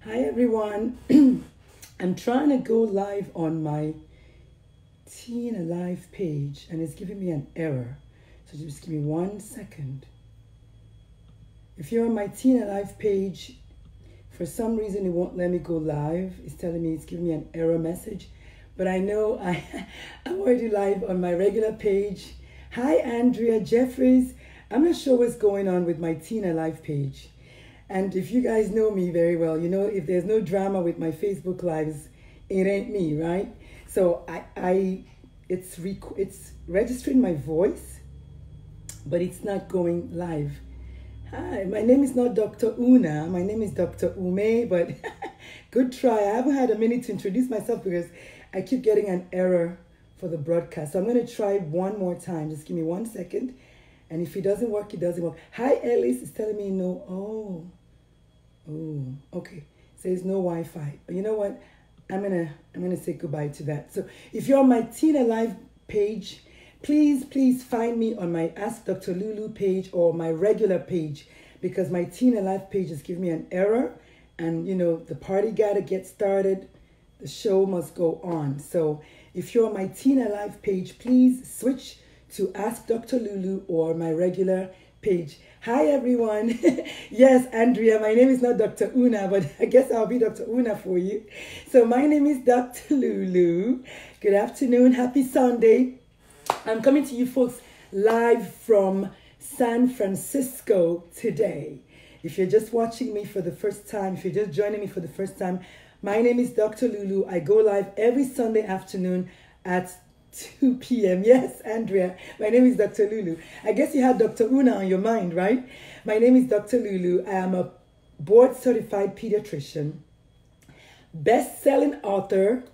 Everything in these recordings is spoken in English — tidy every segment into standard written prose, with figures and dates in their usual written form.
Hi everyone. I'm trying to go live on my Teen Alive page and it's giving me an error. So just give me 1 second. If you're on my Teen Alive page, for some reason it won't let me go live. It's telling me it's giving me an error message. But I know I'm already live on my regular page. Hi Andrea Jeffries. I'm not sure what's going on with my Teen Alive page. And if you guys know me very well, you know if there's no drama with my Facebook lives, it ain't me, right? So it's registering my voice, but it's not going live. Hi, my name is not Dr. Una. My name is Dr. Ume, but good try. I haven't had a minute to introduce myself because I keep getting an error for the broadcast. So I'm going to try one more time. Just give me 1 second. And if it doesn't work, it doesn't work. Hi, Ellis. It's telling me no. Oh, okay. Says no Wi-Fi. But you know what? I'm gonna say goodbye to that. So if you're on my Teen Alive page, please find me on my Ask Dr. Lulu page or my regular page, because my Teen Alive page is giving me an error, and you know the party gotta get started. The show must go on. So if you're on my Teen Alive page, please switch to Ask Dr. Lulu or my regular page. Hi everyone. Yes, Andrea, my name is not Dr. Una, but I guess I'll be Dr. Una for you. So my name is Dr. Lulu. Good afternoon. Happy Sunday. I'm coming to you folks live from San Francisco today. If you're just watching me for the first time, if you're just joining me for the first time, my name is Dr. Lulu. I go live every Sunday afternoon at 2 p.m. Yes, Andrea, my name is Dr. Lulu. I guess you had Dr. Una on your mind, right? My name is Dr. Lulu. I am a board-certified pediatrician, best-selling author,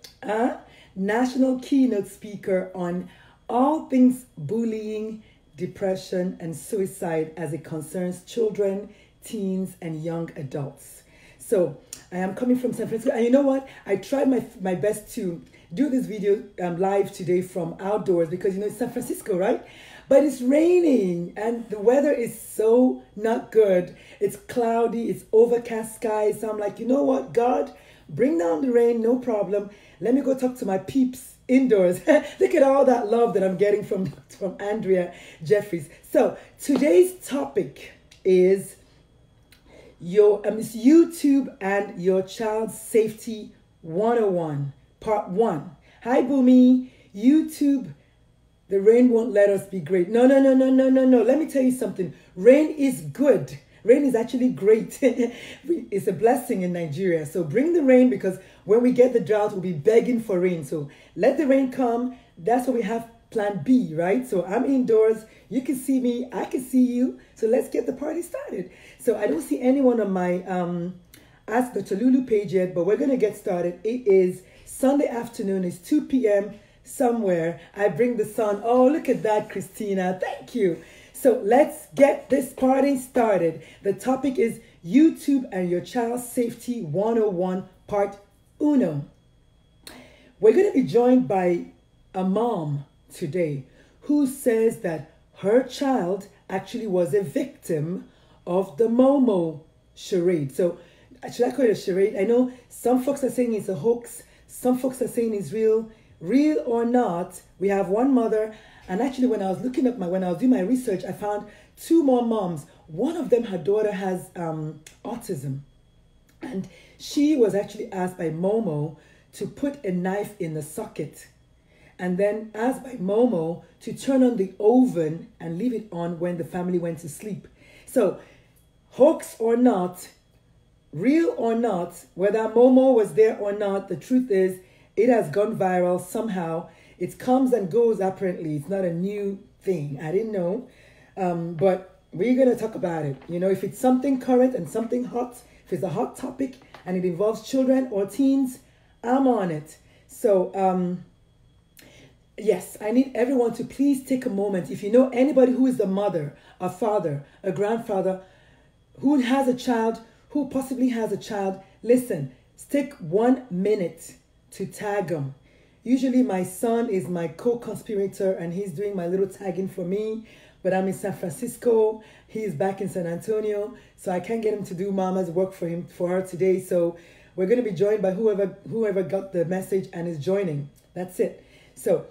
national keynote speaker on all things bullying, depression, and suicide as it concerns children, teens, and young adults. So I am coming from San Francisco. And you know what? I tried my best to do this video live today from outdoors because, you know, it's San Francisco, right? But it's raining and the weather is so not good. It's cloudy, it's overcast skies. So I'm like, you know what, God, bring down the rain, no problem. Let me go talk to my peeps indoors. Look at all that love that I'm getting from Andrea Jeffries. So today's topic is YouTube and your child's safety 101. Part 1. Hi, Boomy. YouTube, the rain won't let us be great. No. Let me tell you something. Rain is good. Rain is actually great. It's a blessing in Nigeria. So bring the rain, because when we get the drought, we'll be begging for rain. So let the rain come. That's what we have plan B, right? So I'm indoors. You can see me. I can see you. So let's get the party started. So I don't see anyone on my Ask Dr. Lulu page yet, but we're going to get started. It is Sunday afternoon. It's 2 p.m. somewhere. I bring the sun. Oh, look at that, Christina. Thank you. So let's get this party started. The topic is YouTube and your child's safety 101, part uno. We're going to be joined by a mom today who says that her child actually was a victim of the MOMO charade. So should I call it a charade? I know some folks are saying it's a hoax. Some folks are saying it's real. Real or not, we have one mother. And actually, when I was doing my research, I found 2 more moms. One of them, her daughter has autism. And she was actually asked by MOMO to put a knife in the socket. And then asked by MOMO to turn on the oven and leave it on when the family went to sleep. So, hoax or not, real or not, whether MOMO was there or not, the truth is it has gone viral somehow. It comes and goes apparently. It's not a new thing. I didn't know. But we're going to talk about it. You know, if it's something current and something hot, if it's a hot topic and it involves children or teens, I'm on it. So, yes, I need everyone to please take a moment. If you know anybody who is a mother, a father, a grandfather, who has a child, who possibly has a child, listen, take 1 minute to tag them. Usually my son is my co-conspirator and he's doing my little tagging for me, but I'm in San Francisco. He's back in San Antonio, so I can't get him to do mama's work for her today. So we're going to be joined by whoever got the message and is joining. That's it. So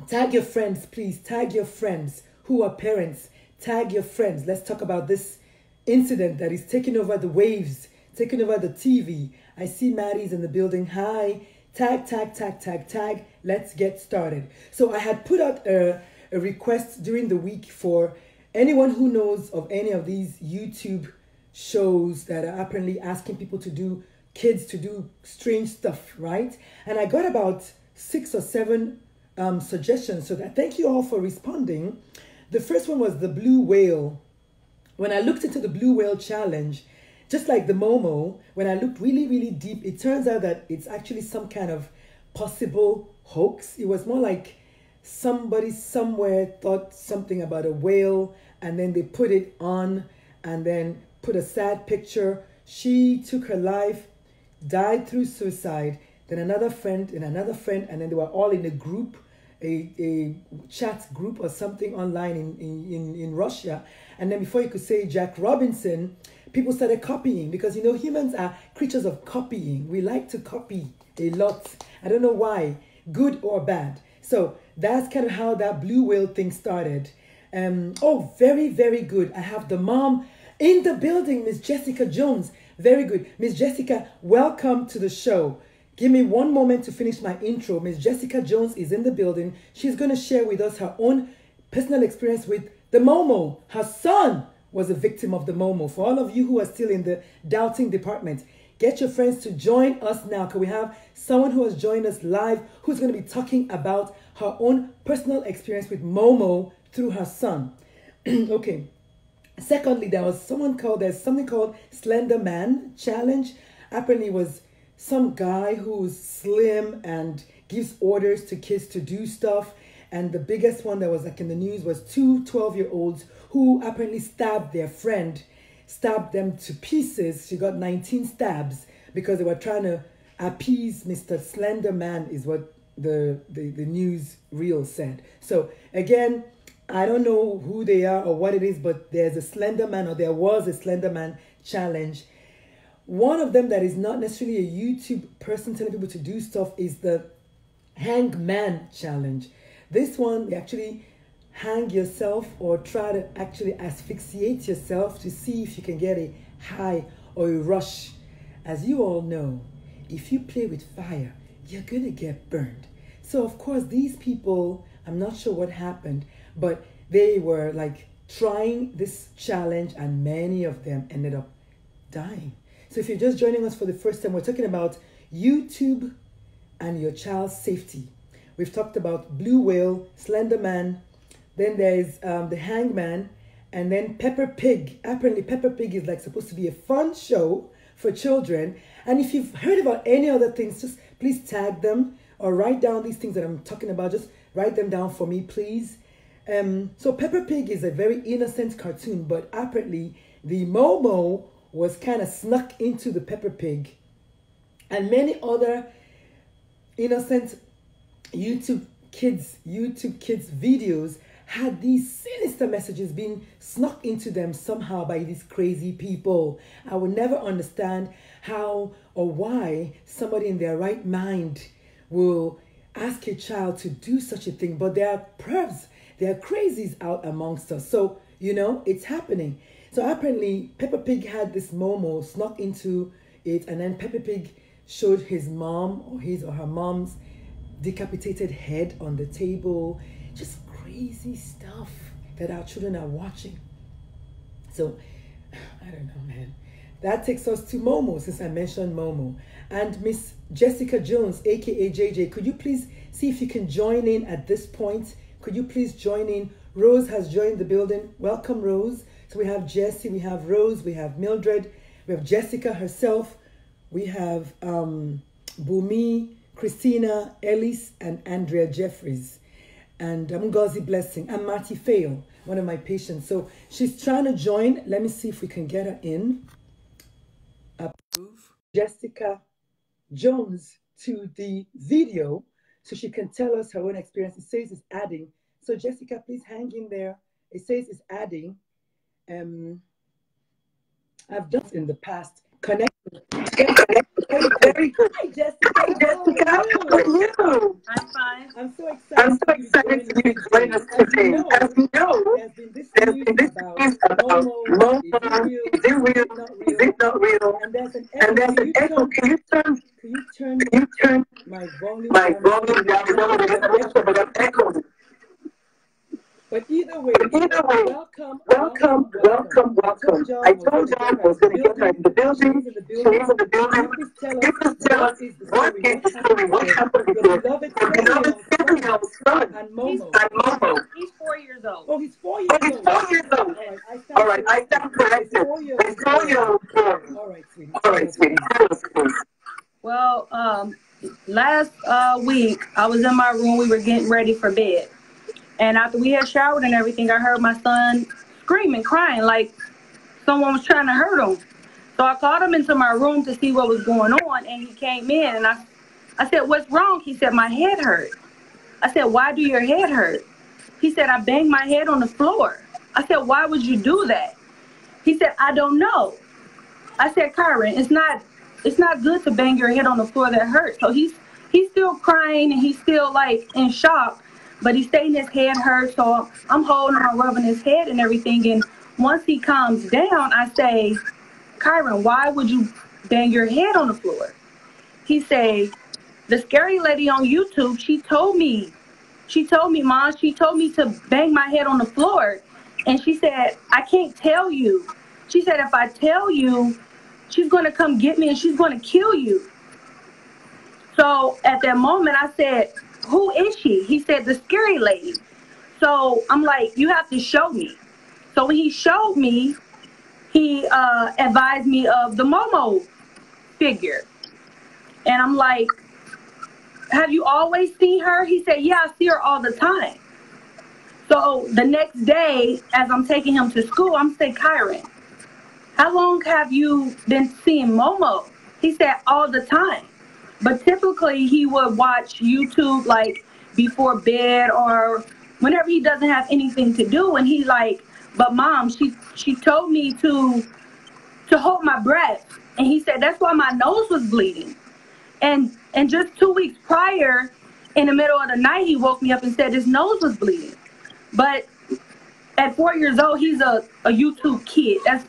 tag your friends, please. Tag your friends who are parents. Tag your friends. Let's talk about this incident that is taking over the waves, taking over the TV. I see Maddie's in the building. Hi. Tag, tag, tag, tag, tag. Let's get started. So I had put out a request during the week for anyone who knows of any of these YouTube shows that are apparently asking people to do, kids to do strange stuff, right? And I got about 6 or 7 suggestions. So that, thank you all for responding. The first one was the blue whale. When I looked into the blue whale challenge, just like the MOMO, when I looked really, really deep, it turns out that it's actually some kind of possible hoax. It was more like somebody somewhere thought something about a whale and then they put it on and then put a sad picture. She took her life, died through suicide, then another friend and another friend, and then they were all in a group, a chat group or something online in Russia. And then before you could say Jack Robinson, people started copying, because you know humans are creatures of copying. We like to copy a lot. I don't know why, good or bad. So that's kind of how that blue whale thing started. Oh, very, very good. I have the mom in the building, Miss Jessica Jones. Very good. Miss Jessica, welcome to the show. Give me one moment to finish my intro. Miss Jessica Jones is in the building. She's going to share with us her own personal experience with the MOMO. Her son was a victim of the MOMO. For all of you who are still in the doubting department, get your friends to join us now. Can we have someone who has joined us live who's going to be talking about her own personal experience with MOMO through her son? Okay. Secondly, there's something called Slender Man Challenge. Apparently it was some guy who's slim and gives orders to kids to do stuff. And the biggest one that was like in the news was 2 12-year-olds who apparently stabbed their friend, stabbed them to pieces. She got 19 stabs because they were trying to appease Mr. Slender Man, is what the news reel said. So again, I don't know who they are or what it is, but there's a Slender Man, or there was a Slender Man challenge. One of them that is not necessarily a YouTube person telling people to do stuff is the Hangman Challenge. This one, you actually hang yourself or try to actually asphyxiate yourself to see if you can get a high or a rush. As you all know, if you play with fire, you're going to get burned. So, of course, these people, I'm not sure what happened, but they were like trying this challenge and many of them ended up dying. So if you're just joining us for the first time, we're talking about YouTube and your child's safety. We've talked about Blue Whale, Slender Man, then there's the Hangman, and then Peppa Pig. Apparently Peppa Pig is like supposed to be a fun show for children. And if you've heard about any other things, just please tag them or write down these things that I'm talking about. Just write them down for me, please. So Peppa Pig is a very innocent cartoon, but apparently the MOMO was kind of snuck into the Peppa Pig, and many other innocent YouTube kids videos had these sinister messages being snuck into them somehow by these crazy people. I will never understand how or why somebody in their right mind will ask a child to do such a thing, but there are pervs, there are crazies out amongst us. So, you know, it's happening. So apparently Peppa Pig had this MOMO snuck into it, and then Peppa Pig showed his mom or his or her mom's decapitated head on the table. Just crazy stuff that our children are watching. So I don't know, man. That takes us to MOMO, since I mentioned MOMO. And Miss Jessica Jones, aka JJ, could you please see if you can join in at this point? Could you please join in? Rose has joined the building. Welcome, Rose. So we have Jessie, we have Rose, we have Mildred, we have Jessica herself, we have Bumi, Christina, Ellis, and Andrea Jeffries. And Ngozi Blessing, and Marty Fail, one of my patients. So she's trying to join. Let me see if we can get her in. Approve Jessica Jones to the video so she can tell us her own experience. It says it's adding. So Jessica, please hang in there. It says it's adding. I've done in the past. Connect. Very good. Hi, Jessica. Hi, Jessica. How are you? I'm fine. I'm so excited For you to join us today. As you know, there's been this there's news been this about news about MOMO. Is it MOMO. real? Is it real? Is it not Is real? it not real? And there's an And echo. there's an echo. Can you turn my volume my down? volume down? It's all but I'm echoing. But either way, welcome. Welcome. I told y'all I was going to get her in the building. She's in the She's building. in the building. Please tell You can tell what us is the what story? is the story? What happened with Your beloved your beloved 7-year-old son and Momo. He's 4 years old. Oh, he's 4 years Oh, he's old. 4 years old. All right, I stand corrected. He's 4-year-old boy. All right, sweetie. All right, sweetie. Tell us, please. Well, last week I was in my room. We were getting ready for bed, and after we had showered and everything, I heard my son screaming, crying like someone was trying to hurt him. So I called him into my room to see what was going on, and he came in, and I said, "What's wrong?" He said, "My head hurt." I said, "Why do your head hurt?" He said, "I banged my head on the floor." I said, "Why would you do that?" He said, "I don't know." I said, "Kyron, it's not good to bang your head on the floor, that hurts." So he's still crying and he's still like in shock, but he's saying his head hurts. So I'm holding him, rubbing his head and everything. And once he calms down, I say, "Kyron, why would you bang your head on the floor?" He say, "The scary lady on YouTube, she told me, Mom, she told me to bang my head on the floor. And she said, I can't tell you. She said, if I tell you, she's going to come get me and she's going to kill you." So at that moment, I said, "Who is she?" He said, "The scary lady." So I'm like, "You have to show me." So when he showed me, he advised me of the MOMO figure. And I'm like, "Have you always seen her?" He said, "Yeah, I see her all the time." So the next day, as I'm taking him to school, I'm saying, "Kyron, how long have you been seeing Momo?" He said, "All the time." But typically he would watch YouTube like before bed or whenever he doesn't have anything to do. And he like, "But Mom, she told me to hold my breath." And he said, "That's why my nose was bleeding." And just 2 weeks prior, in the middle of the night, he woke me up and said his nose was bleeding. But at 4 years old, he's a YouTube kid. That's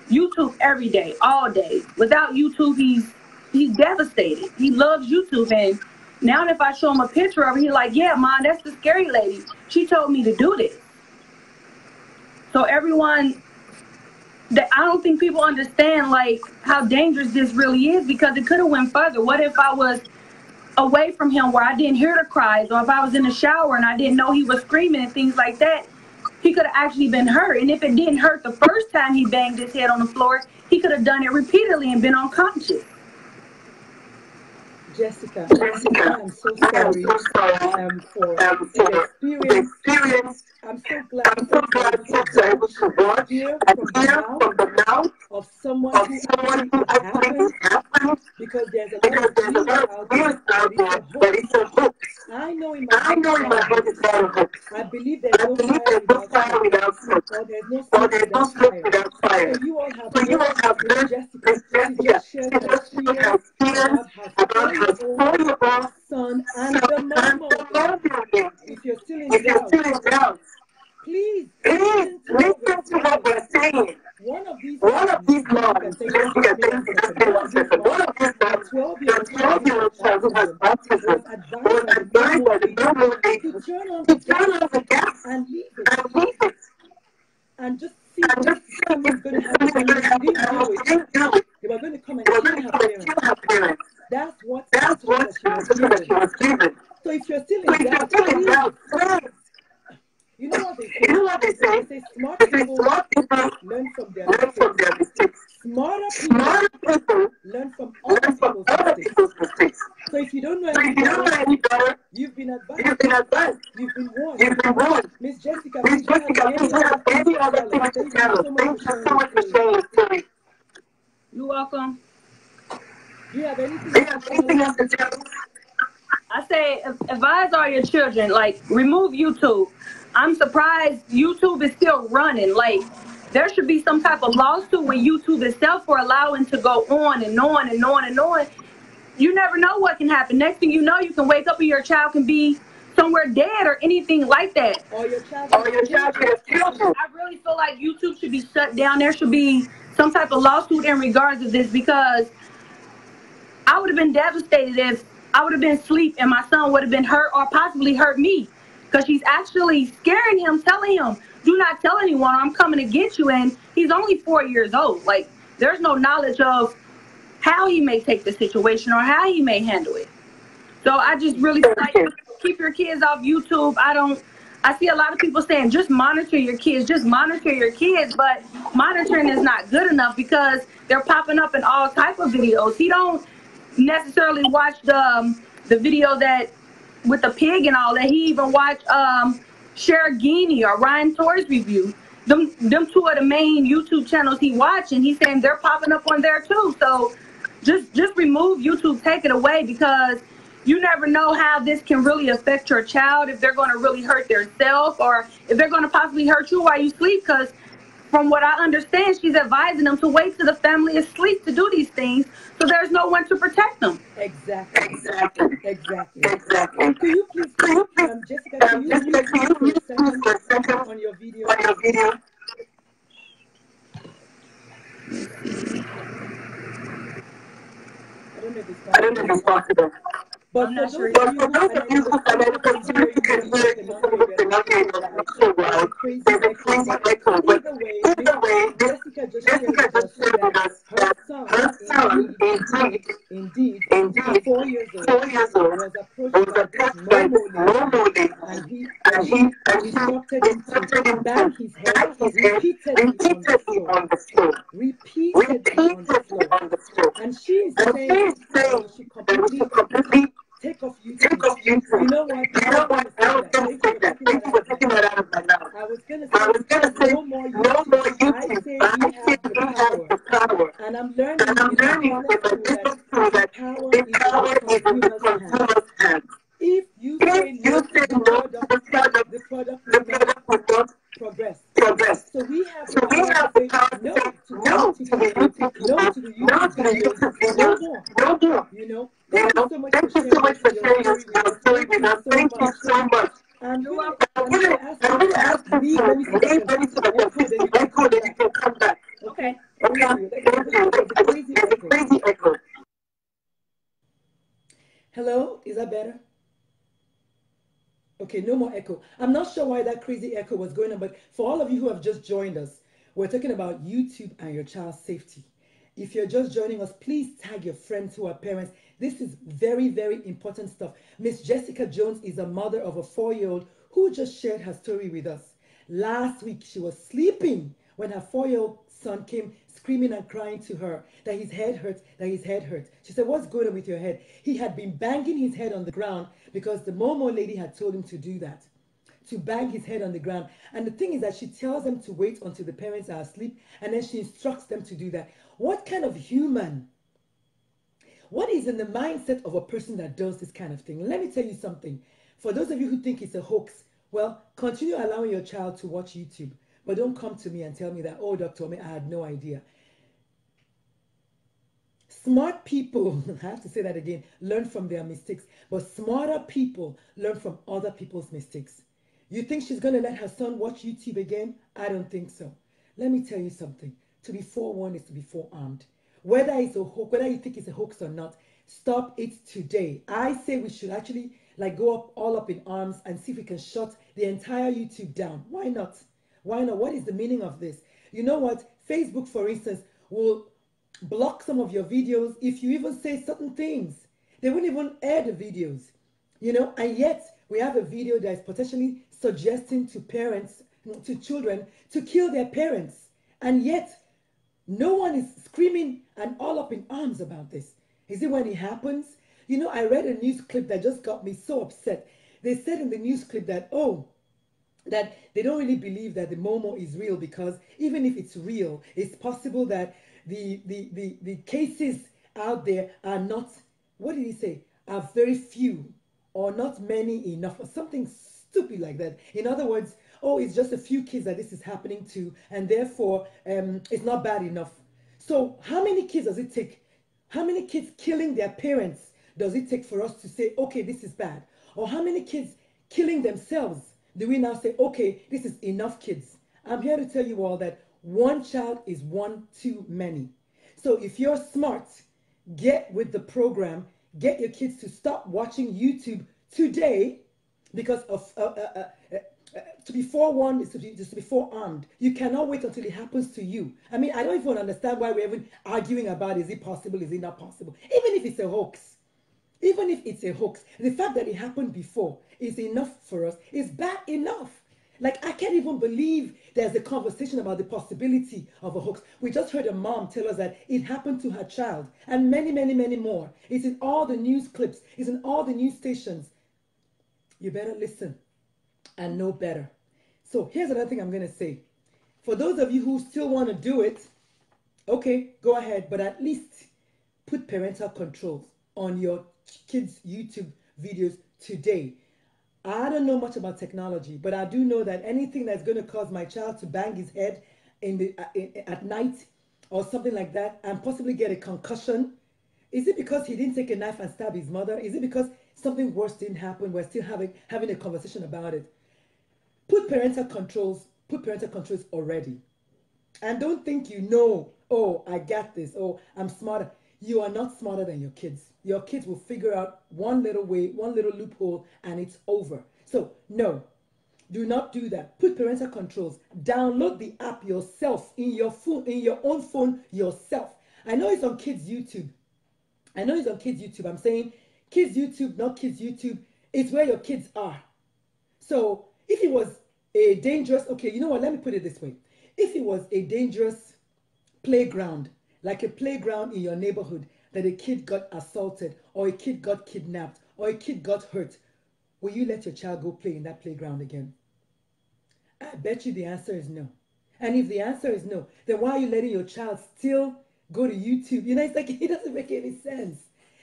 YouTube every day, all day. Without YouTube, he's devastated. He loves YouTube. And now if I show him a picture of her, he's like, "Yeah, Mom, that's the scary lady. She told me to do this." So everyone, that I don't think people understand like how dangerous this really is, because it could have went further. What if I was away from him where I didn't hear the cries, or if I was in the shower and I didn't know he was screaming and things like that? He could have actually been hurt. And if it didn't hurt the first time he banged his head on the floor, he could have done it repeatedly and been unconscious. Jessica, I'm so sorry for the experience. I'm so glad to hear from the mouth of someone who actually happened, because there's a lot of news out there that it's a hoax. I know in my heart it's not a hoax. I believe there's no fire without smoke, or there's no smoke without fire. So you all have learned, Jessica, just shared her experience about her 4-year-old son and the MOMO. If you're still in doubt, please listen to what we're saying. One of these moms, one of these moms, 12-year-old child who has autism, was advised by the MOMO lady to turn on the gas and leave it. And just see what's going to happen. She didn't do it. They were going to come and kill her parents. That's what she was given. So if you're still in doubt, please. You know what they say? They say smart people learn from their mistakes. Smarter people learn from other people's mistakes. So if you don't know any better, you've been advised. You've been warned. Miss Jessica, do you have any other things to tell us? Thank you so much for sharing your story. You're welcome. Do you have anything else to tell us? I say, advise all your children, like, remove YouTube. I'm surprised YouTube is still running. Like, there should be some type of lawsuit with YouTube itself for allowing to go on and on and on and on. You never know what can happen. Next thing you know, you can wake up and your child can be somewhere dead or anything like that. Or your child Or your child could have killed you. I really feel like YouTube should be shut down. There should be some type of lawsuit in regards to this, because I would have been devastated if I would have been asleep and my son would have been hurt or possibly hurt me, because she's actually scaring him, telling him, do not tell anyone or I'm coming to get you. And he's only 4 years old. Like, there's no knowledge of how he may take the situation or how he may handle it. So I just really feel like, keep your kids off YouTube. I see a lot of people saying just monitor your kids, just monitor your kids, but monitoring is not good enough because they're popping up in all type of videos. He don't necessarily watch the video that with the pig and all that. He even watched Shergini or Ryan Torres review. Them two are the main YouTube channels he watch, and he's saying they're popping up on there too. So just remove YouTube, take it away, because you never know how this can really affect your child, if they're going to really hurt themselves or if they're going to possibly hurt you while you sleep. Because from what I understand, she's advising them to wait till the family is asleep to do these things, so there's no one to protect them. Exactly. Exactly. Exactly. Exactly. Could you please, Jessica, can you mute for a second on your video? On your video. I don't know if it's possible. But for those of you who can hear you cannot hear it so well, there's a crazy echo. But either way, Jessica just shared with us that her son, indeed, 4 years old, was approached by this MOMO lady, and he instructed him to bang his head repeatedly on the floor. Repeatedly on the floor. And she is saying she completely take off YouTube. You know what? I was going to say that. Thank you for taking that out of my mouth. I was going to say no more YouTube. I say we have the power. And I'm learning that power is in the consumer's hands. If you say no to the product will not progress. So we have the power to say no to the YouTube videos. No more. You know? Thank you so much for sharing your story with us. Thank you so much. I'm going to ask you, let me see if I can then you can come back. Okay. Thank you. There's a crazy echo. Hello? Is that better? Okay, no more echo. I'm not sure why that crazy echo was going on, but for all of you who have just joined us, we're talking about YouTube and your child's safety. If you're just joining us, please tag your friends who are parents. This is very, very important stuff. Miss Jessica Jones is a mother of a 4-year-old who just shared her story with us. Last week, she was sleeping when her 4-year-old son came screaming and crying to her that his head hurts, She said, what's going on with your head? He had been banging his head on the ground because the MOMO lady had told him to do that, to bang his head on the ground. And the thing is that she tells them to wait until the parents are asleep, and then she instructs them to do that. What kind of human? What is in the mindset of a person that does this kind of thing? Let me tell you something. For those of you who think it's a hoax, well, continue allowing your child to watch YouTube. But don't come to me and tell me that, oh, Dr. Ome, I had no idea. Smart people, I have to say that again, learn from their mistakes. But smarter people learn from other people's mistakes. You think she's going to let her son watch YouTube again? I don't think so. Let me tell you something. To be forewarned is to be forearmed. Whether it's a hoax, whether you think it's a hoax or not, stop it today. I say we should actually go all up in arms and see if we can shut the entire YouTube down. Why not? Why not? What is the meaning of this? You know what? Facebook, for instance, will block some of your videos if you even say certain things. They won't even air the videos, you know, and yet we have a video that is potentially suggesting to parents, to children, to kill their parents. And yet, no one is screaming and all up in arms about this. Is it when it happens? You know, I read a news clip that just got me so upset. They said in the news clip that, that they don't really believe that the MOMO is real, because even if it's real, it's possible that the cases out there are not, what did he say, are very few or not many enough, or something stupid like that. In other words, oh, it's just a few kids that this is happening to, and therefore it's not bad enough. So how many kids does it take? How many kids killing their parents does it take for us to say, okay, this is bad? Or how many kids killing themselves do we now say, okay, this is enough kids? I'm here to tell you all that one child is one too many. So if you're smart, get with the program, get your kids to stop watching YouTube today, because of to be forewarned is to be forearmed. You cannot wait until it happens to you. I mean, I don't even understand why we're even arguing about, is it possible, is it not possible? Even if it's a hoax. Even if it's a hoax, the fact that it happened before is enough for us. It's bad enough. Like, I can't even believe there's a conversation about the possibility of a hoax. We just heard a mom tell us that it happened to her child, and many, many, many more. It's in all the news clips. It's in all the news stations. You better listen and know better. So here's another thing I'm going to say. For those of you who still want to do it, okay, go ahead, but at least put parental controls on your kids' YouTube videos today. I don't know much about technology, but I do know that anything that's going to cause my child to bang his head at night or something like that and possibly get a concussion, is it because he didn't take a knife and stab his mother? Is it because something worse didn't happen? We're still having a conversation about it. Put parental controls already. And don't think you know, oh, I got this, oh, I'm smarter. You are not smarter than your kids. Your kids will figure out one little way, one little loophole, and it's over. So, no, do not do that. Put parental controls. Download the app yourself in your phone, in your own phone yourself. I know it's on kids' YouTube. I'm saying kids' YouTube, not kids' YouTube. It's where your kids are. So, if it was a dangerous, okay, you know what? Let me put it this way. If it was a dangerous playground, like a playground in your neighborhood, that a kid got assaulted or a kid got kidnapped or a kid got hurt, will you let your child go play in that playground again? I bet you the answer is no. And if the answer is no, then why are you letting your child still go to YouTube? You know, it's like, it doesn't make any sense.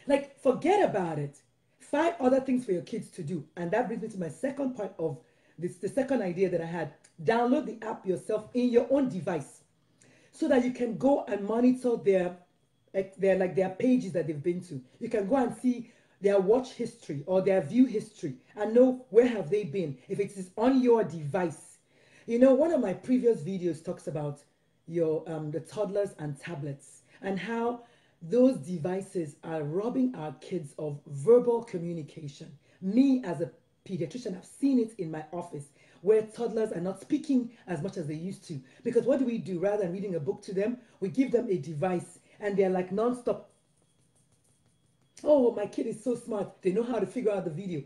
Like, forget about it. Find other things for your kids to do. And that brings me to my second part of this, the second idea that I had. Download the app yourself in your own device so that you can go and monitor their pages that they've been to. You can go and see their watch history or their view history and know where have they been if it is on your device. You know, one of my previous videos talks about the toddlers and tablets and how those devices are robbing our kids of verbal communication. Me as a pediatrician, I've seen it in my office where toddlers are not speaking as much as they used to. Because what do? Rather than reading a book to them, we give them a device and they're like non-stop. Oh, my kid is so smart. They know how to figure out the video.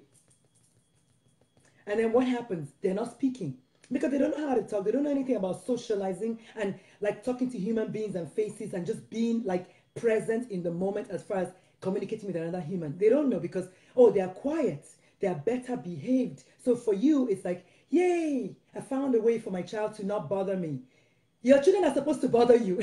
And then what happens? They're not speaking because they don't know how to talk. They don't know anything about socializing and like talking to human beings and faces and just being like present in the moment as far as communicating with another human. They don't know because, oh, they're quiet. They're better behaved. So for you, it's like, yay, I found a way for my child to not bother me. Your children are supposed to bother you.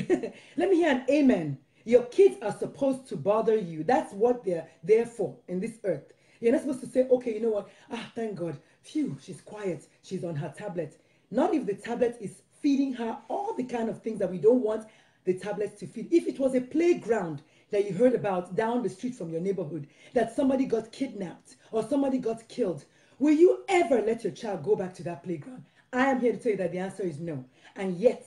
Let me hear an amen. Your kids are supposed to bother you. That's what they're there for in this earth. You're not supposed to say, okay, you know what? Ah, thank God. Phew, she's quiet. She's on her tablet. Not if the tablet is feeding her all the kind of things that we don't want the tablets to feed. If it was a playground that you heard about down the street from your neighborhood, that somebody got kidnapped or somebody got killed, will you ever let your child go back to that playground? I am here to tell you that the answer is no. And yet,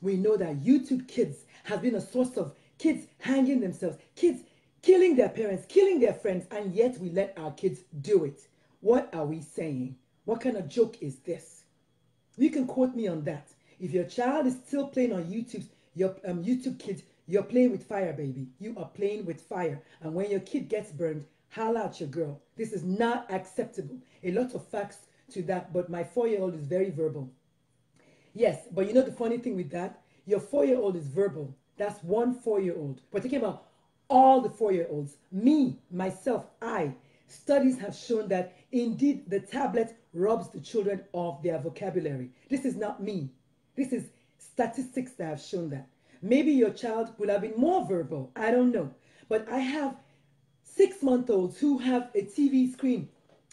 we know that YouTube Kids has been a source of kids hanging themselves, kids killing their parents, killing their friends, and yet we let our kids do it. What are we saying? What kind of joke is this? You can quote me on that. If your child is still playing on YouTube Kids, you're playing with fire, baby. You are playing with fire. And when your kid gets burned, holla at your girl. This is not acceptable. A lot of facts to that, but my 4-year-old is very verbal. Yes, but you know the funny thing with that? Your 4-year-old is verbal. That's one 4-year-old. We're talking about all the 4-year-olds. Me, myself, studies have shown that indeed the tablet robs the children of their vocabulary. This is not me. This is statistics that have shown that. Maybe your child will have been more verbal. I don't know. But I have 6-month-olds who have a TV screen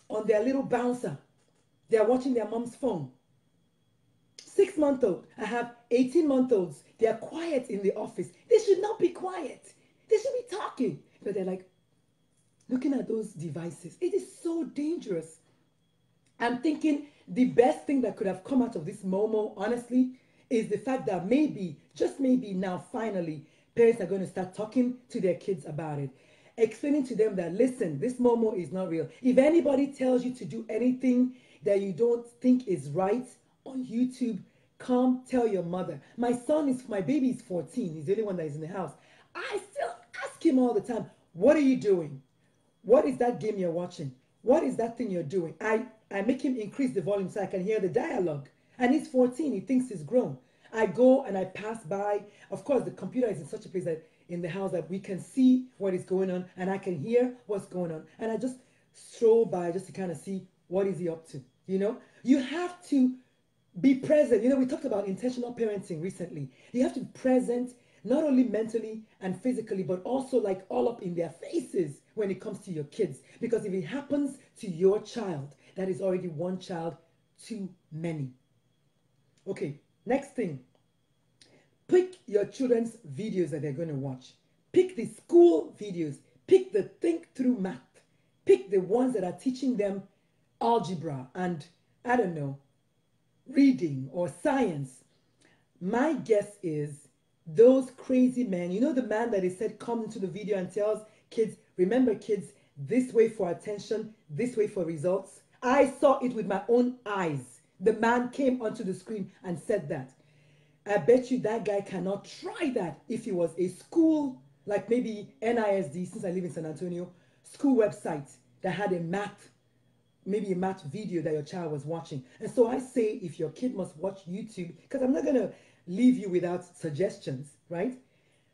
on their little bouncer. They're watching their mom's phone. 6-month-old. I have 18-month-olds. They are quiet in the office. They should not be quiet. They should be talking. But they're like looking at those devices. It is so dangerous. I'm thinking the best thing that could have come out of this MOMO, honestly, is the fact that maybe, just maybe now, finally, parents are going to start talking to their kids about it. Explaining to them that, listen, this MOMO is not real. If anybody tells you to do anything that you don't think is right on YouTube, come tell your mother. My baby is 14. He's the only one that is in the house. I still ask him all the time, what are you doing? What is that game you're watching? What is that thing you're doing? I make him increase the volume so I can hear the dialogue. And he's 14. He thinks he's grown. I go and I pass by. Of course, the computer is in such a place that in the house that we can see what is going on and I can hear what's going on. And I just stroll by just to kind of see what is he up to. You know, you have to be present. You know, we talked about intentional parenting recently. You have to be present, not only mentally and physically, but also like all up in their faces when it comes to your kids. Because if it happens to your child, that is already one child too many. Okay, next thing. Pick your children's videos that they're going to watch. Pick the school videos. Pick the think through math. Pick the ones that are teaching them algebra and, I don't know, reading or science. My guess is those crazy men, you know the man that is said come into the video and tells kids, remember kids, this way for attention, this way for results. I saw it with my own eyes. The man came onto the screen and said that. I bet you that guy cannot try that if he was a school, like maybe NISD, since I live in San Antonio, school website that had a math, maybe a math video that your child was watching. And so I say if your kid must watch YouTube, because I'm not going to leave you without suggestions, right?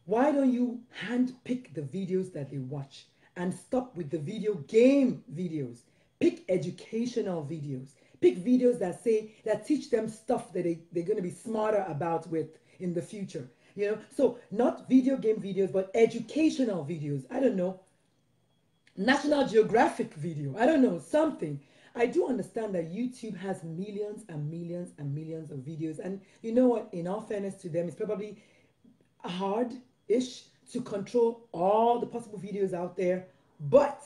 Why don't you handpick the videos that they watch and stop with the video game videos? Pick educational videos. Pick videos that teach them stuff that they're going to be smarter about with in the future. You know, so not video game videos, but educational videos. I don't know, National Geographic video. I don't know, something. I do understand that YouTube has millions and millions and millions of videos. And you know what? In all fairness to them, it's probably hard-ish to control all the possible videos out there. But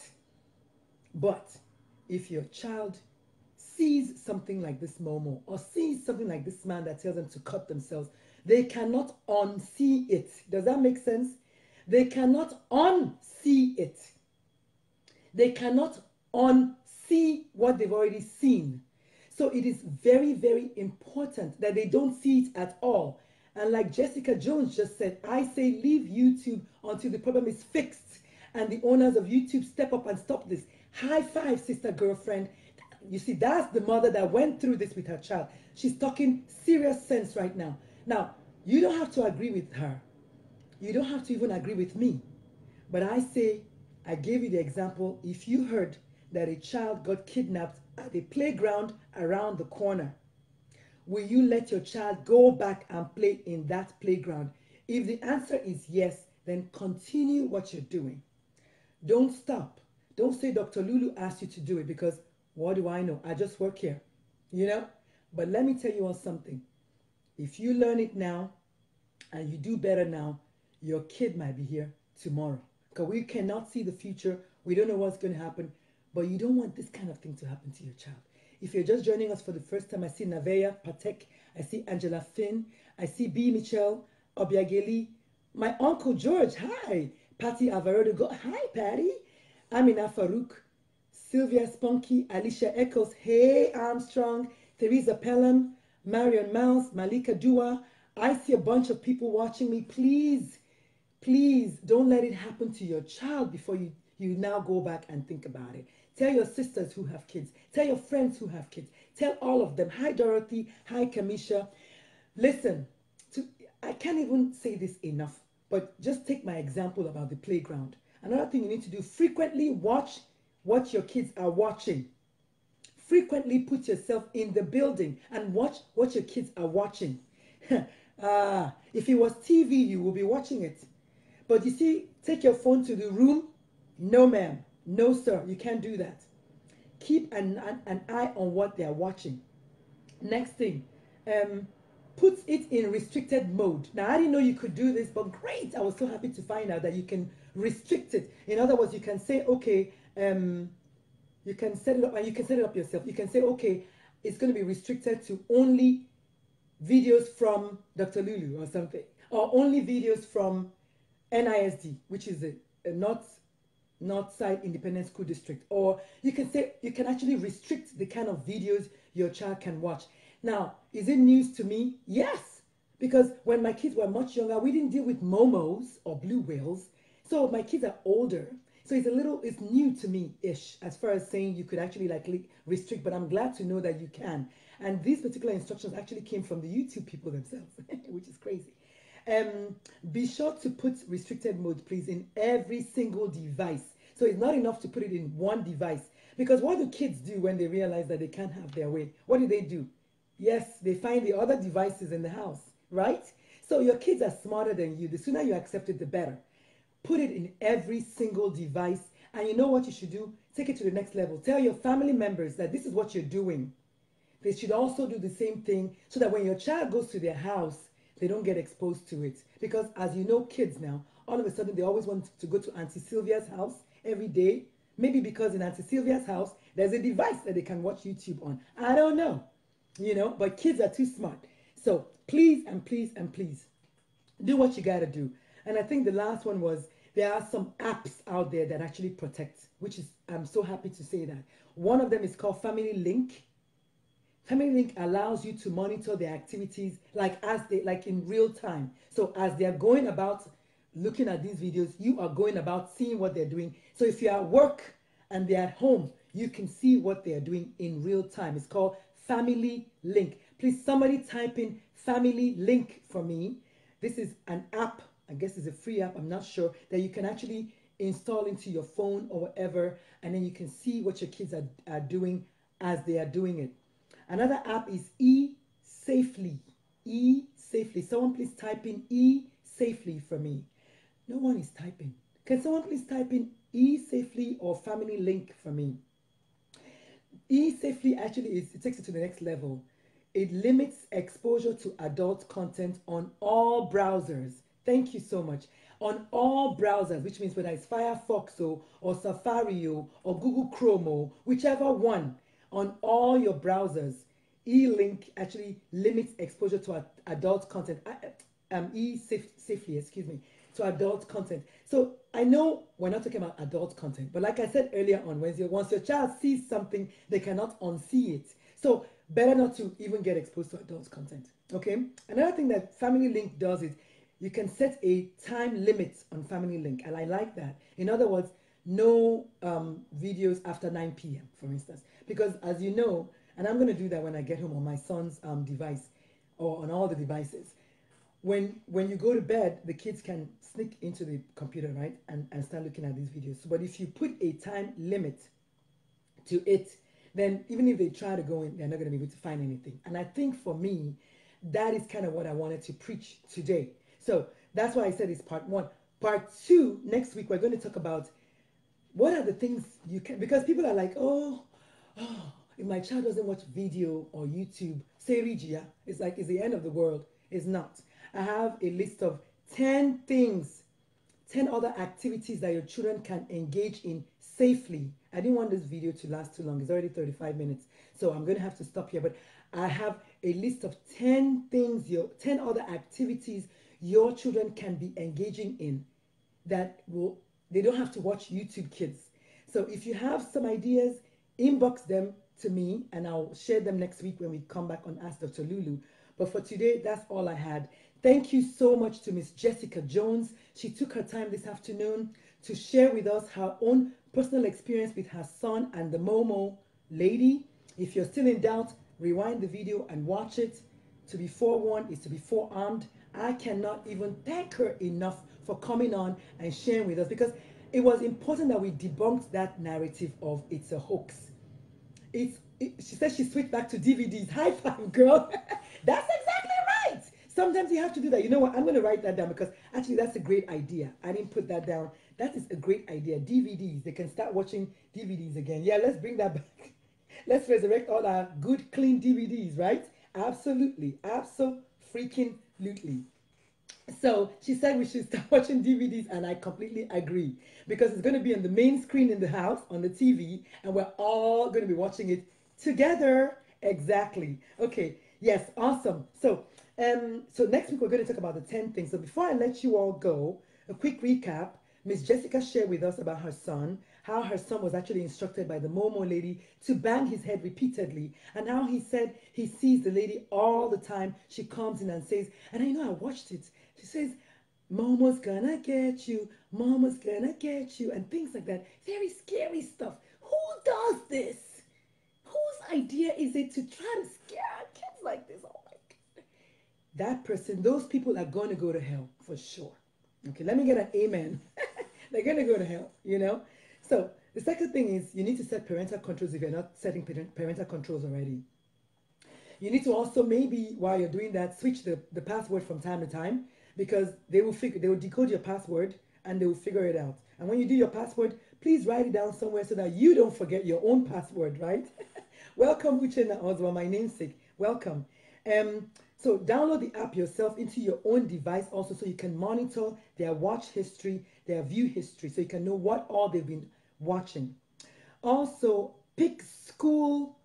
if your child sees something like this MOMO or sees something like this man that tells them to cut themselves, they cannot unsee it. Does that make sense? They cannot unsee it. They cannot unsee what they've already seen. So it is very, very important that they don't see it at all. And like Jessica Jones just said, I say leave YouTube until the problem is fixed and the owners of YouTube step up and stop this. High five, sister girlfriend. You see, that's the mother that went through this with her child. She's talking serious sense right now. Now, you don't have to agree with her. You don't have to even agree with me. But I say, I gave you the example. If you heard that a child got kidnapped at a playground around the corner, will you let your child go back and play in that playground? If the answer is yes, then continue what you're doing. Don't stop. Don't say Dr. Lulu asked you to do it, because what do I know? I just work here, you know? But let me tell you on something. If you learn it now and you do better now, your kid might be here tomorrow. Because we cannot see the future. We don't know what's going to happen. But you don't want this kind of thing to happen to your child. If you're just joining us for the first time, I see Navea Patek. I see Angela Finn. I see B. Michelle Obiageli. My Uncle George. Hi. Patty Alvarado. Hi, Patty. Amina Farouk. Sylvia Spunky. Alicia Eccles. Hey, Armstrong. Theresa Pelham. Marion Miles. Malika Dua. I see a bunch of people watching me. Please, please don't let it happen to your child before you now go back and think about it. Tell your sisters who have kids. Tell your friends who have kids. Tell all of them. Hi, Dorothy. Hi, Kamisha. Listen, I can't even say this enough, but just take my example about the playground. Another thing you need to do, frequently watch what your kids are watching. Frequently put yourself in the building and watch what your kids are watching. If it was TV, you will be watching it. But you see, take your phone to the room. No, ma'am. No, sir. You can't do that. Keep an eye on what they are watching. Next thing, puts it in restricted mode. Now, I didn't know you could do this, but great. I was so happy to find out that you can restrict it. In other words, you can say, okay, you can set it up, and you can set it up yourself. You can say, okay, it's going to be restricted to only videos from Dr. Lulu or something, or only videos from NISD, which is a Northside Independent School District. Or you can say, you can actually restrict the kind of videos your child can watch. Now, is it news to me? Yes, because when my kids were much younger, we didn't deal with MOMOs or blue whales. So my kids are older. So it's new to me-ish as far as saying you could actually like restrict, but I'm glad to know that you can. And these particular instructions actually came from the YouTube people themselves, which is crazy. Be sure to put restricted mode, please, in every single device. So it's not enough to put it in one device. Because what do kids do when they realize that they can't have their way? What do? Yes, they find the other devices in the house, right? So your kids are smarter than you. The sooner you accept it, the better. Put it in every single device. And you know what you should do? Take it to the next level. Tell your family members that this is what you're doing. They should also do the same thing so that when your child goes to their house, they don't get exposed to it. Because as you know, kids now, all of a sudden they always want to go to Auntie Sylvia's house every day. Maybe because in Auntie Sylvia's house, there's a device that they can watch YouTube on. I don't know, but kids are too smart. So please and please and please do what you got to do. And I think the last one was, there are some apps out there that actually protect, which is, I'm so happy to say that. One of them is called Family Link. Family Link allows you to monitor their activities like in real time. So as they're going about looking at these videos, you are going about seeing what they're doing. So if you're at work and they're at home, you can see what they're doing in real time. It's called Family Link. Please, somebody type in Family Link for me. This is an app, I guess it's a free app, I'm not sure, that you can actually install into your phone or whatever, and then you can see what your kids are doing as they are doing it. Another app is eSafely. eSafely. Someone please type in eSafely for me. No one is typing. Can someone please type in eSafely or Family Link for me? eSafely actually it takes it to the next level. It limits exposure to adult content on all browsers. Thank you so much. On all browsers, which means whether it's Firefox or Safari or Google Chrome, whichever one, on all your browsers, eLink actually limits exposure to adult content. eSafely, excuse me, to adult content. So I know we're not talking about adult content, but like I said earlier on Wednesday, once your child sees something, they cannot unsee it. So better not to even get exposed to adult content. Okay. Another thing that Family Link does is you can set a time limit on Family Link, and I like that. In other words, no videos after 9 p.m., for instance, because as you know, and I'm going to do that when I get home on my son's device or on all the devices. When you go to bed, the kids can sneak into the computer, right, and start looking at these videos. But if you put a time limit to it, then even if they try to go in, they're not going to be able to find anything. And I think for me, that is kind of what I wanted to preach today. So that's why I said it's part one. Part two, next week, we're going to talk about what are the things you can, because people are like, oh, if my child doesn't watch video or YouTube, say Regia, it's like it's the end of the world. It's not. I have a list of 10 things, 10 other activities that your children can engage in safely. I didn't want this video to last too long. It's already 35 minutes. So I'm going to have to stop here. But I have a list of 10 things, 10 other activities your children can be engaging in that they don't have to watch YouTube Kids. So if you have some ideas, inbox them to me and I'll share them next week when we come back on Ask Dr. Lulu. But for today, that's all I had. Thank you so much to Miss Jessica Jones. She took her time this afternoon to share with us her own personal experience with her son and the MOMO lady. If you're still in doubt, rewind the video and watch it. To be forewarned is to be forearmed. I cannot even thank her enough for coming on and sharing with us, because it was important that we debunked that narrative of it's a hoax. She said she switched back to DVDs. High five, girl. That's exactly right. Sometimes you have to do that. You know what? I'm going to write that down, because actually that's a great idea. I didn't put that down. That is a great idea. DVDs. They can start watching DVDs again. Yeah, let's bring that back. Let's resurrect all our good, clean DVDs, right? Absolutely. freaking lutely. So she said we should start watching DVDs, and I completely agree because it's going to be on the main screen in the house on the TV, and we're all going to be watching it together. Exactly. Okay. Yes. Awesome. So next week we're going to talk about the 10 things. So before I let you all go, a quick recap. Miss Jessica shared with us about her son, how her son was actually instructed by the MOMO lady to bang his head repeatedly, and how he said he sees the lady all the time. She comes in and says, and I watched it. She says, Momo's gonna get you, Momo's gonna get you, and things like that. Very scary stuff. Who does this? Whose idea is it to try to scare kids like this? Oh my God. That person, those people are going to go to hell for sure. Okay, let me get an amen. They're going to go to hell, you know? So the second thing is you need to set parental controls if you're not setting parental controls already. You need to also maybe, while you're doing that, switch the password from time to time because they will decode your password and they will figure it out. And when you do your password, please write it down somewhere so that you don't forget your own password, right? Welcome, Uchenna Oswa, my namesake. Welcome. So download the app yourself into your own device also so you can monitor their watch history, their view history, so you can know what all they've been watching. Also, pick school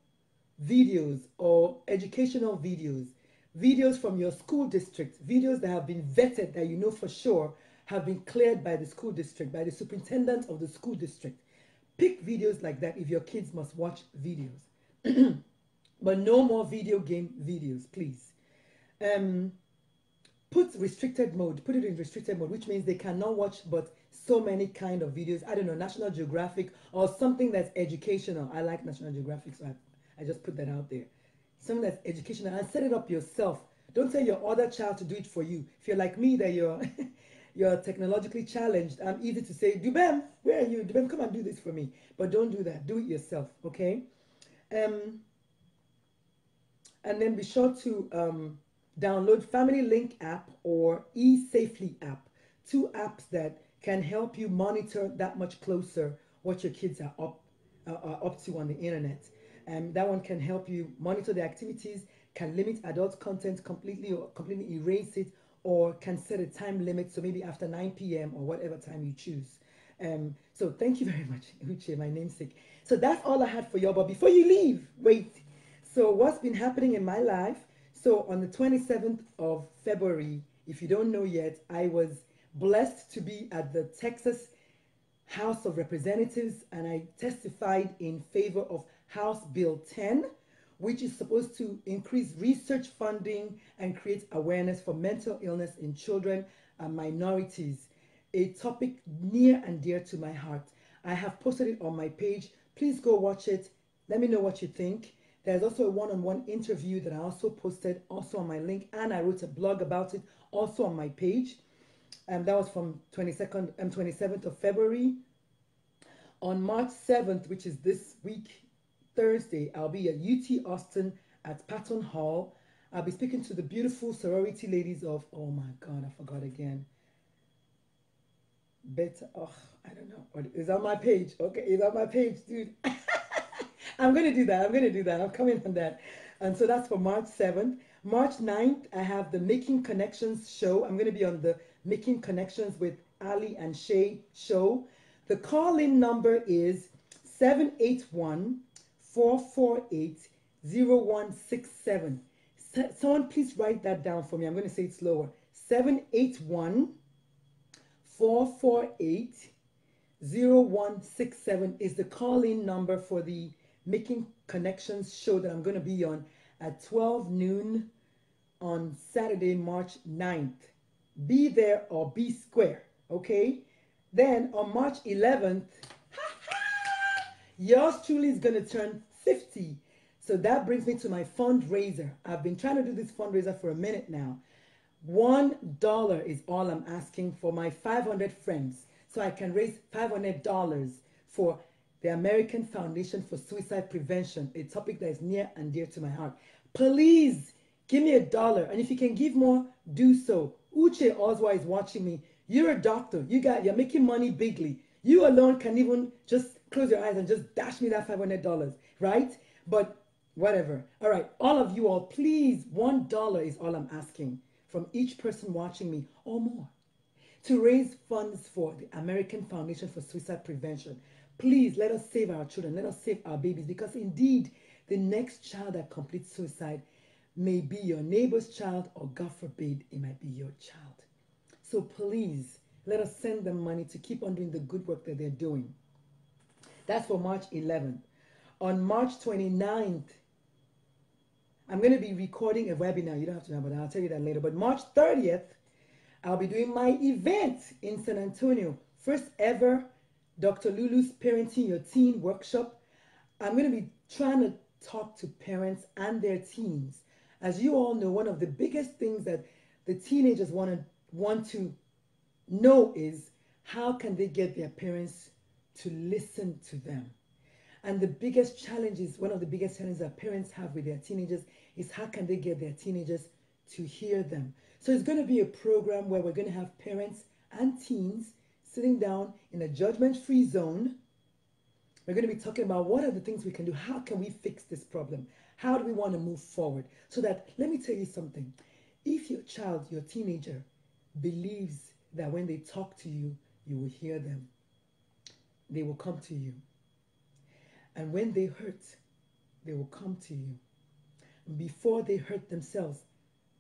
videos or educational videos from your school district, videos that have been vetted that you know for sure have been cleared by the school district, by the superintendent of the school district. Pick videos like that if your kids must watch videos. But no more video game videos, please. Put it in restricted mode, which means they cannot watch but so many kind of videos. I don't know, National Geographic or something that's educational. I like National Geographic, so I just put that out there. Something that's educational, and set it up yourself. Don't tell your other child to do it for you. If you're like me, that you're technologically challenged, I'm easy to say, Dubem, where are you? Dubem, come and do this for me. But don't do that. Do it yourself, okay? And then be sure to download Family Link app or eSafely app. Two apps that can help you monitor that much closer what your kids are up to on the internet. That one can help you monitor the activities, can limit adult content completely or completely erase it, or can set a time limit, so maybe after 9 p.m. or whatever time you choose. So thank you very much, Uche, my namesake. So that's all I had for y'all. But before you leave, wait. So what's been happening in my life? So on the 27th of February, if you don't know yet, I was blessed to be at the Texas House of Representatives, and I testified in favor of House Bill 10, which is supposed to increase research funding and create awareness for mental illness in children and minorities, a topic near and dear to my heart. I have posted it on my page. Please go watch it. Let me know what you think. There's also a one-on-one interview that I also posted also on my link, and I wrote a blog about it also on my page. That was from 27th of February. On March 7th, which is this week, Thursday, I'll be at UT Austin at Patton Hall. I'll be speaking to the beautiful sorority ladies of, oh my God, I forgot again. I don't know. It's on my page. Okay, it's on my page, dude. I'm going to do that. I'm coming on that. And so that's for March 7th. March 9th, I have the Making Connections show. I'm going to be on the Making Connections with Ali and Shay show. The call-in number is 781-448-0167. Someone please write that down for me. I'm going to say it slower. 781-448-0167 is the call-in number for the Making Connections show that I'm going to be on at 12 noon on Saturday, March 9th. Be there or be square, okay? Then on March 11th, yours truly is going to turn 50. So that brings me to my fundraiser. I've been trying to do this fundraiser for a minute now. $1 is all I'm asking for my 500 friends, so I can raise $500 for the American Foundation for Suicide Prevention, a topic that is near and dear to my heart. Please give me $1, and if you can give more, do so. Uche Oswa is watching me. You're a doctor. You're making money bigly. You alone can even just close your eyes and just dash me that $500, right? But whatever. All right, all of you all, please, $1 is all I'm asking from each person watching me or more to raise funds for the American Foundation for Suicide Prevention. Please let us save our children, let us save our babies, because indeed the next child that completes suicide may be your neighbor's child, or God forbid, it might be your child. So please let us send them money to keep on doing the good work that they're doing. That's for March 11th. On March 29th, I'm going to be recording a webinar. You don't have to know, but I'll tell you that later. But March 30th, I'll be doing my event in San Antonio. First ever Dr. Lulu's Parenting Your Teen workshop. I'm going to be trying to talk to parents and their teens. As you all know, one of the biggest things that the teenagers want to know is how can they get their parents to listen to them. And the biggest challenges, one of the biggest challenges that parents have with their teenagers is how can they get their teenagers to hear them. So it's going to be a program where we're going to have parents and teens sitting down in a judgment-free zone. We're going to be talking about what are the things we can do. How can we fix this problem? How do we want to move forward? So that, let me tell you something. If your child, your teenager, believes that when they talk to you, you will hear them, they will come to you. And when they hurt, they will come to you. Before they hurt themselves,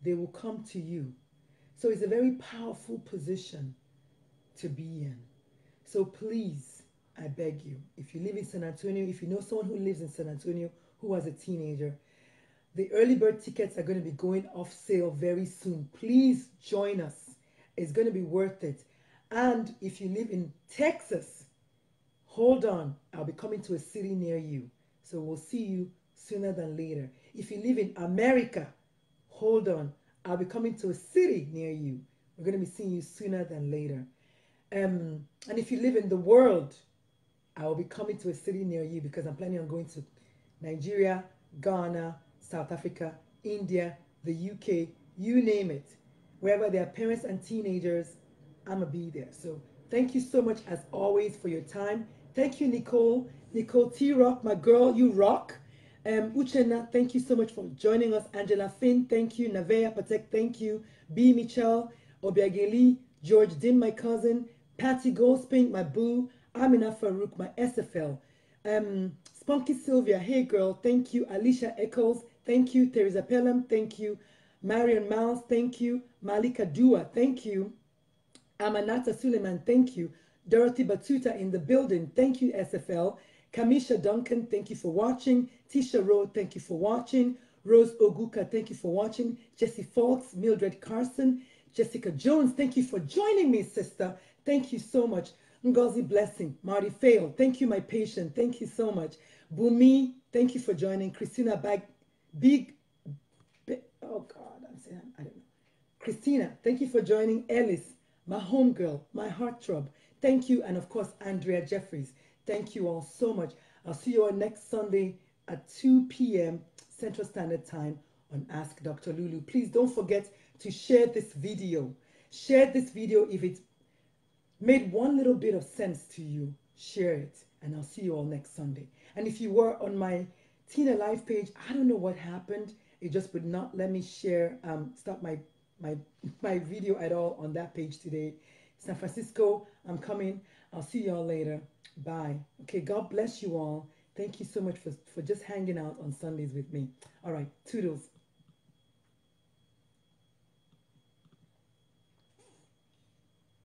they will come to you. So it's a very powerful position to be in. So please, I beg you, if you live in San Antonio, if you know someone who lives in San Antonio who has a teenager, the early bird tickets are going to be going off sale very soon. Please join us. It's going to be worth it. And if you live in Texas, hold on, I'll be coming to a city near you. So we'll see you sooner than later. If you live in America, hold on, I'll be coming to a city near you. We're going to be seeing you sooner than later. And if you live in the world, I will be coming to a city near you because I'm planning on going to Nigeria, Ghana, South Africa, India, the UK, you name it. Wherever there are parents and teenagers, I'm going to be there. So thank you so much as always for your time. Thank you, Nicole. Nicole T-Rock, my girl, you rock. Uchenna, thank you so much for joining us. Angela Finn, thank you. Navea Patek, thank you. B. Michelle, Obiageli, George Dim, my cousin. Patty Goldspink, my boo. Amina Farouk, my SFL. Spunky Sylvia, hey girl, thank you. Alicia Eccles, thank you. Teresa Pelham, thank you. Marion Miles, thank you. Malika Dua, thank you. Amanata Suleiman, thank you. Dorothy Batuta in the building, thank you, SFL. Kamisha Duncan, thank you for watching. Tisha Rowe, thank you for watching. Rose Oguka, thank you for watching. Jessie Fawkes, Mildred Carson. Jessica Jones, thank you for joining me, sister. Thank you so much. Ngozi Blessing, Marty Fail, thank you, my patient. Thank you so much. Bumi, thank you for joining. Christina oh God, I don't know. Christina, thank you for joining. Ellis, my homegirl, my heartthrob. Thank you. And of course, Andrea Jeffries. Thank you all so much. I'll see you all next Sunday at 2 p.m. Central Standard Time on Ask Dr. Lulu. Please don't forget to share this video. Share this video if it made one little bit of sense to you. Share it. And I'll see you all next Sunday. And if you were on my Tina Live page, I don't know what happened. It just would not let me share, stop my video at all on that page today. San Francisco, I'm coming. I'll see y'all later. Bye. Okay, God bless you all. Thank you so much for just hanging out on Sundays with me. All right, toodles.